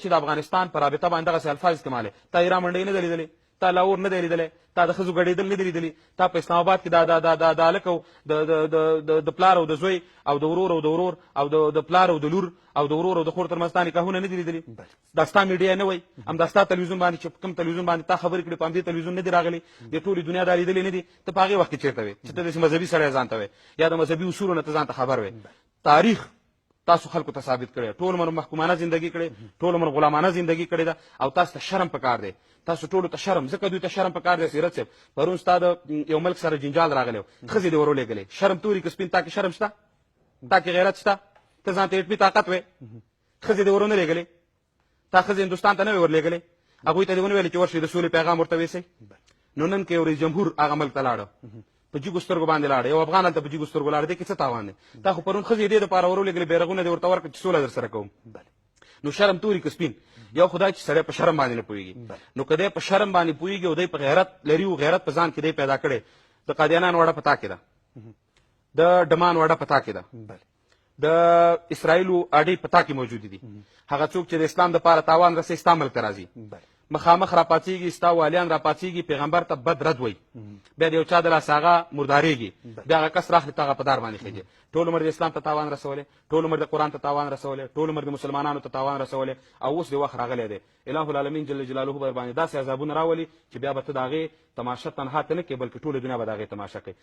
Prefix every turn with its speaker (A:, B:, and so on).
A: چې د افغانستان په رابطه باندې دغسې الفاظ استعمالوي تا ایران منډۍ نه ده لیدلې تا لاهور نه دی لیدلی تا د ښځو ګډېدل نه دي لیدلي تا په اسلام آباد کې د هلک او د پلار او د زوی او د ورور او د ورور او د پلار او د لور او د ورور او د خور تر منځ تا نکاحونه نه دي لیدلي دا ستا میډیا نه وایي همدا ستا تلویزیون باندې چې کوم تلویزیون باندې تا خبرې کړې په همدې تلویزیون نه دي راغلي د ټولې دنیا دا لیدلې نه دي ته په هغې وخت کې چېرته وې چې ته داسې مذهبي سړی ځان ته وې یا د مذهبي اصولو نه ته ځان ته خبر وې تاریخ تاسو خلکو ته ثابت کړی ټول عمر محکومانه زندگی کړې ټول عمر غلامانه زندگی کړې ده او تاسو ته شرم پکار دی تاسو ټولو ته شرم ځکه دوی ته شرم پکار دی سیرت صاحب پرون ستا د یو ملک سره جنجال راغلی و ښځې دې ورولېږلې شرم توري که سپین تا کې شرم شته تا کې غیرت شته ته ځان ته اټمي طاقت وې ښځې دې ورونه لېږلې تا ښځې هندوستان ته نه وې ورلېږلې هغوی ته دې ونه ویلې چې ورشئ د سولې پیغام ورته ویسئ نو نن که یو رئیس جمهور هغه ملک ته لاړه په جګو سترګو باندې لاړه یو افغان هلته په جګو سترګو لاړه دې کې څه تاوان دی تا خو پرون ښځې دې دپاره ورولېږلې بیرغونه دې ورته ورکړه چې سوله در سره کوم نو شرم توري که سپین یو خدای چې سړی په شرم باندې نه پوهېږي نو که دی په شرم باندې پوهېږي او دی په غیرت لري او غیرت په ځان کې دی پیدا کړی د قادیانان وړه په تا کې ده د ډمان وړه په تا کې ده د اسرائیلو اډې په تا کې موجودې دي هغه څوک چې د اسلام دپاره تاوان رسوي ستا ملک ته راځي مخامخ راپاڅېږي ستا والیان راپاڅېږي پیغمبر ته بد رد وایي بیا د یو چا د لاسه هغه مردارېږي بیا هغه کس راخلي ته هغه په دار باندې خېږي ټول عمر د اسلام ته تاوان رسولی ټول عمر د قرآن ته تاوان رسولی ټول عمر د مسلمانانو ته تاوان رسولی او اوس د وخت راغلی دی اله العالمین جل جلاله به باندې داسې عذابونه راولي چې بیا به ته د هغې تماشه تنها ته نه کوې بلکې ټوله دنیا به د هغې تماشه کوي